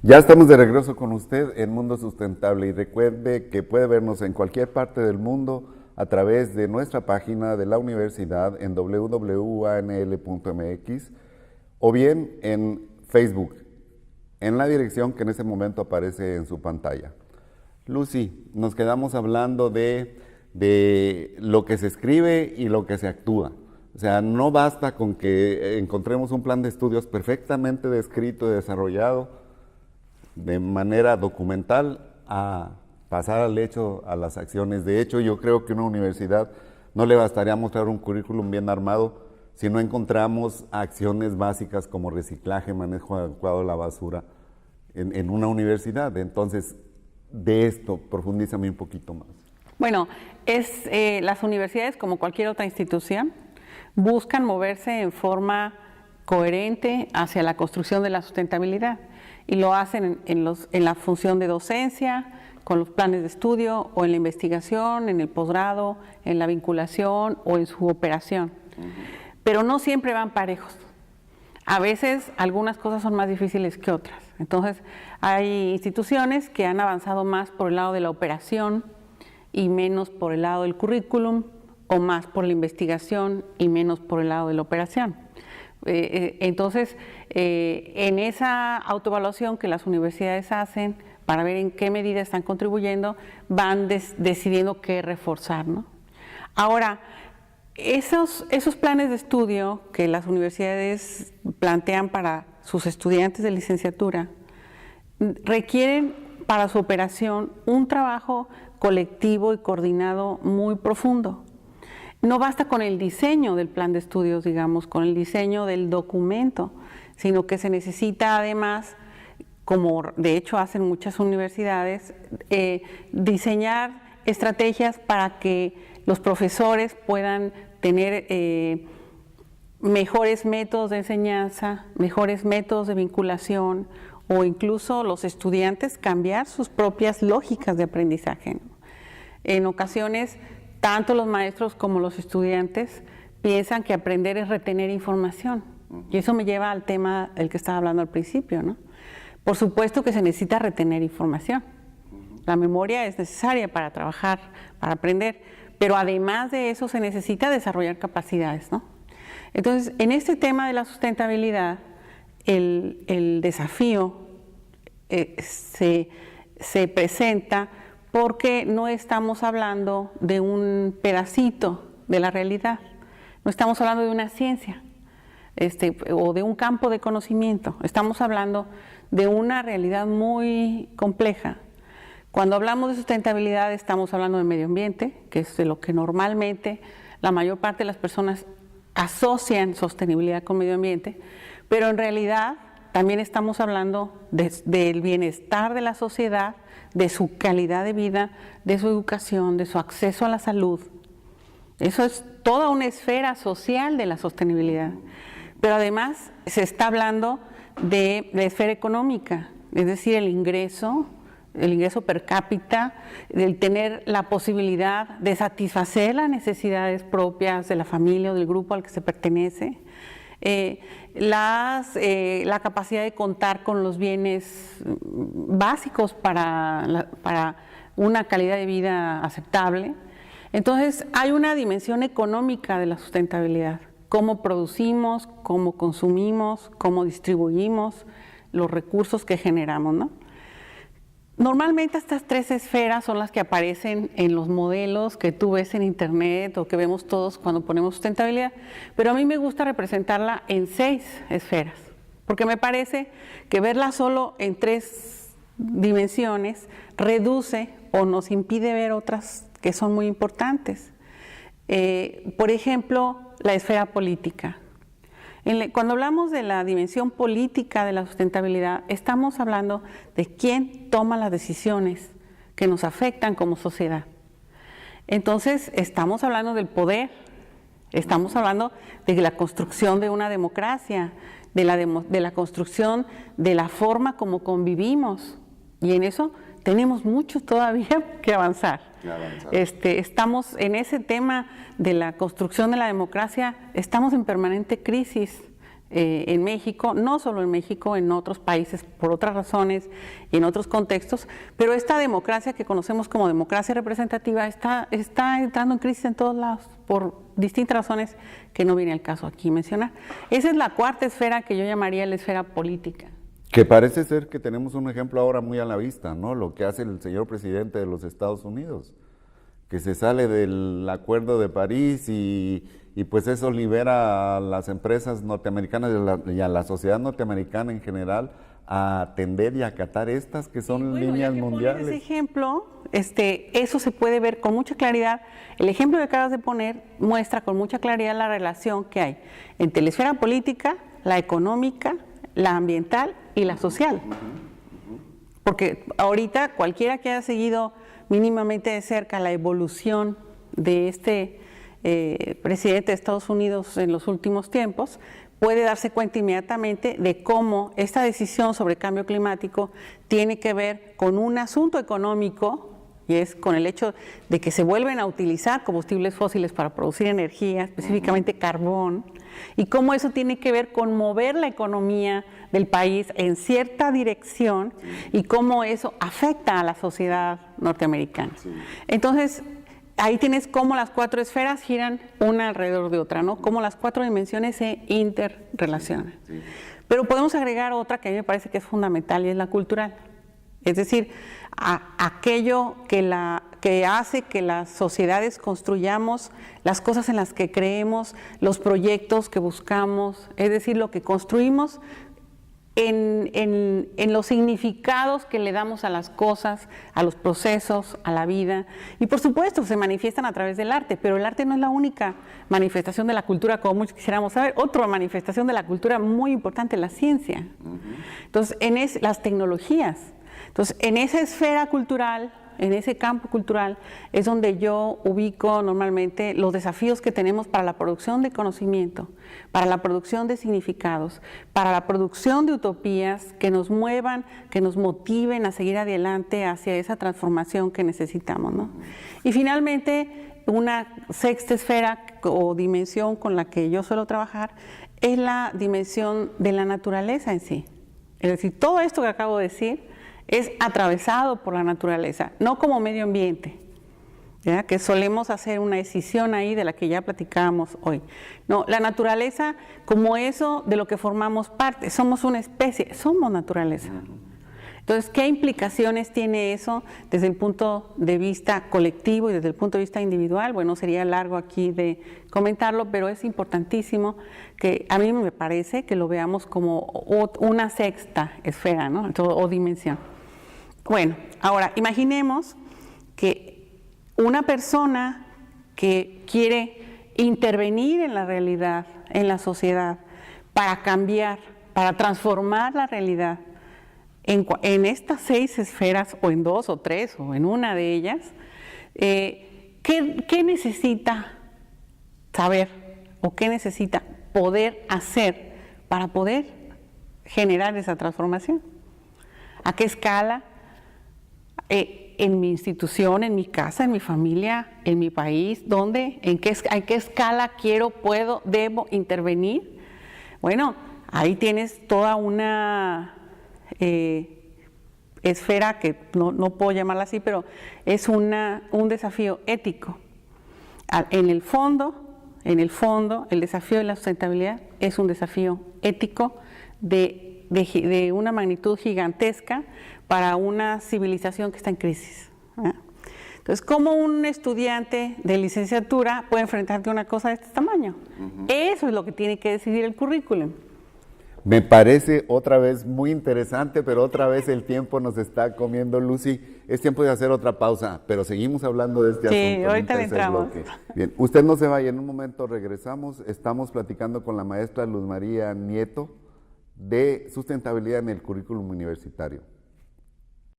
Ya estamos de regreso con usted en Mundo Sustentable y recuerde que puede vernos en cualquier parte del mundo a través de nuestra página de la universidad en www.uanl.mx o bien en Facebook, en la dirección que en ese momento aparece en su pantalla. Lucy, nos quedamos hablando de lo que se escribe y lo que se actúa. O sea, no basta con que encontremos un plan de estudios perfectamente descrito y desarrollado de manera documental a pasar al hecho, a las acciones. De hecho, yo creo que una universidad no le bastaría mostrar un currículum bien armado si no encontramos acciones básicas como reciclaje, manejo adecuado de la basura en una universidad. Entonces, de esto, profundízame un poquito más. Bueno, las universidades, como cualquier otra institución, buscan moverse en forma coherente hacia la construcción de la sustentabilidad y lo hacen en la función de docencia, con los planes de estudio o en la investigación, en el posgrado, en la vinculación o en su operación. Pero no siempre van parejos. A veces algunas cosas son más difíciles que otras. Entonces hay instituciones que han avanzado más por el lado de la operación y menos por el lado del currículum, o más por la investigación y menos por el lado de la operación. Entonces, en esa autoevaluación que las universidades hacen para ver en qué medida están contribuyendo, van decidiendo qué reforzar, ¿no? Ahora, esos planes de estudio que las universidades plantean para sus estudiantes de licenciatura requieren para su operación un trabajo colectivo y coordinado muy profundo. No basta con el diseño del plan de estudios, digamos, con el diseño del documento, sino que se necesita además, como de hecho hacen muchas universidades, diseñar estrategias para que los profesores puedan tener mejores métodos de enseñanza, mejores métodos de vinculación, o incluso los estudiantes cambiar sus propias lógicas de aprendizaje, ¿no? En ocasiones, tanto los maestros como los estudiantes piensan que aprender es retener información. Y eso me lleva al tema del que estaba hablando al principio, ¿no? Por supuesto que se necesita retener información. La memoria es necesaria para trabajar, para aprender, pero además de eso se necesita desarrollar capacidades, ¿no? Entonces, en este tema de la sustentabilidad, el desafío se presenta porque no estamos hablando de un pedacito de la realidad, no estamos hablando de una ciencia o de un campo de conocimiento, estamos hablando de una realidad muy compleja. Cuando hablamos de sustentabilidad estamos hablando de medio ambiente, que es de lo que normalmente la mayor parte de las personas asocian sostenibilidad con medio ambiente, pero en realidad también estamos hablando del bienestar de la sociedad, de su calidad de vida, de su educación, de su acceso a la salud. Eso es toda una esfera social de la sostenibilidad. Pero además se está hablando de la esfera económica, es decir, el ingreso per cápita, el tener la posibilidad de satisfacer las necesidades propias de la familia o del grupo al que se pertenece, la capacidad de contar con los bienes básicos para una calidad de vida aceptable. Entonces hay una dimensión económica de la sustentabilidad, cómo producimos, cómo consumimos, cómo distribuimos los recursos que generamos, ¿no? Normalmente estas tres esferas son las que aparecen en los modelos que tú ves en internet o que vemos todos cuando ponemos sustentabilidad, pero a mí me gusta representarla en 6 esferas, porque me parece que verla solo en 3 dimensiones reduce o nos impide ver otras que son muy importantes. Por ejemplo, la esfera política. Cuando hablamos de la dimensión política de la sustentabilidad, estamos hablando de quién toma las decisiones que nos afectan como sociedad. Entonces, estamos hablando del poder, estamos hablando de la construcción de una democracia, de la construcción de la forma como convivimos, y en eso tenemos mucho todavía que avanzar. Estamos en ese tema de la construcción de la democracia, estamos en permanente crisis. en México, no solo en México, en otros países por otras razones y en otros contextos, pero esta democracia que conocemos como democracia representativa está entrando en crisis en todos lados por distintas razones que no viene al caso aquí mencionar. Esa es la cuarta esfera que yo llamaría la esfera política. Que parece ser que tenemos un ejemplo ahora muy a la vista, ¿no? Lo que hace el señor presidente de los Estados Unidos, que se sale del Acuerdo de París y pues eso libera a las empresas norteamericanas y a la sociedad norteamericana en general a atender y acatar estas que son líneas mundiales. Ese ejemplo, eso se puede ver con mucha claridad. El ejemplo que acabas de poner muestra con mucha claridad la relación que hay entre la esfera política, la económica, la ambiental y la social. Porque ahorita cualquiera que haya seguido mínimamente de cerca la evolución de este presidente de Estados Unidos en los últimos tiempos, puede darse cuenta inmediatamente de cómo esta decisión sobre cambio climático tiene que ver con un asunto económico, y es con el hecho de que se vuelven a utilizar combustibles fósiles para producir energía, específicamente carbón, y cómo eso tiene que ver con mover la economía del país en cierta dirección y cómo eso afecta a la sociedad norteamericana. Entonces, ahí tienes cómo las cuatro esferas giran una alrededor de otra, ¿no? Cómo las cuatro dimensiones se interrelacionan. Pero podemos agregar otra que a mí me parece que es fundamental y es la cultural. Es decir, aquello que hace que las sociedades construyamos las cosas en las que creemos, los proyectos que buscamos, es decir, lo que construimos en los significados que le damos a las cosas, a los procesos, a la vida. Y por supuesto se manifiestan a través del arte, pero el arte no es la única manifestación de la cultura como muchos quisiéramos saber. Otra manifestación de la cultura muy importante es la ciencia. Entonces, las tecnologías. Entonces, en esa esfera cultural, en ese campo cultural, es donde yo ubico normalmente los desafíos que tenemos para la producción de conocimiento, para la producción de significados, para la producción de utopías que nos muevan, que nos motiven a seguir adelante hacia esa transformación que necesitamos, ¿no? Y finalmente, una sexta esfera o dimensión con la que yo suelo trabajar es la dimensión de la naturaleza en sí. Es decir, todo esto que acabo de decir es atravesado por la naturaleza, no como medio ambiente, ¿ya? Que solemos hacer una escisión ahí de la que ya platicábamos hoy. No, la naturaleza como eso de lo que formamos parte, somos una especie, somos naturaleza. Entonces, ¿qué implicaciones tiene eso desde el punto de vista colectivo y desde el punto de vista individual? Bueno, sería largo aquí de comentarlo, pero es importantísimo que a mí me parece que lo veamos como una sexta esfera, ¿no? O dimensión. Bueno, ahora imaginemos que una persona que quiere intervenir en la realidad, en la sociedad, para cambiar, para transformar la realidad en estas 6 esferas, o en 2 o 3, o en una de ellas, ¿qué necesita saber o qué necesita poder hacer para poder generar esa transformación? ¿A qué escala? En mi institución, en mi casa, en mi familia, en mi país, ¿dónde? ¿En qué escala quiero, puedo, debo intervenir? Bueno, ahí tienes toda una esfera que no puedo llamarla así, pero es un desafío ético. En el fondo, el desafío de la sustentabilidad es un desafío ético de una magnitud gigantesca para una civilización que está en crisis, ¿eh? Entonces, ¿cómo un estudiante de licenciatura puede enfrentarte a una cosa de este tamaño? Eso es lo que tiene que decidir el currículum. Me parece otra vez muy interesante, pero otra vez el tiempo nos está comiendo, Lucy. Es tiempo de hacer otra pausa, pero seguimos hablando de este asunto. Sí, ahorita le entramos. Bien, usted no se vaya, en un momento regresamos. Estamos platicando con la maestra Luz María Nieto de sustentabilidad en el currículum universitario.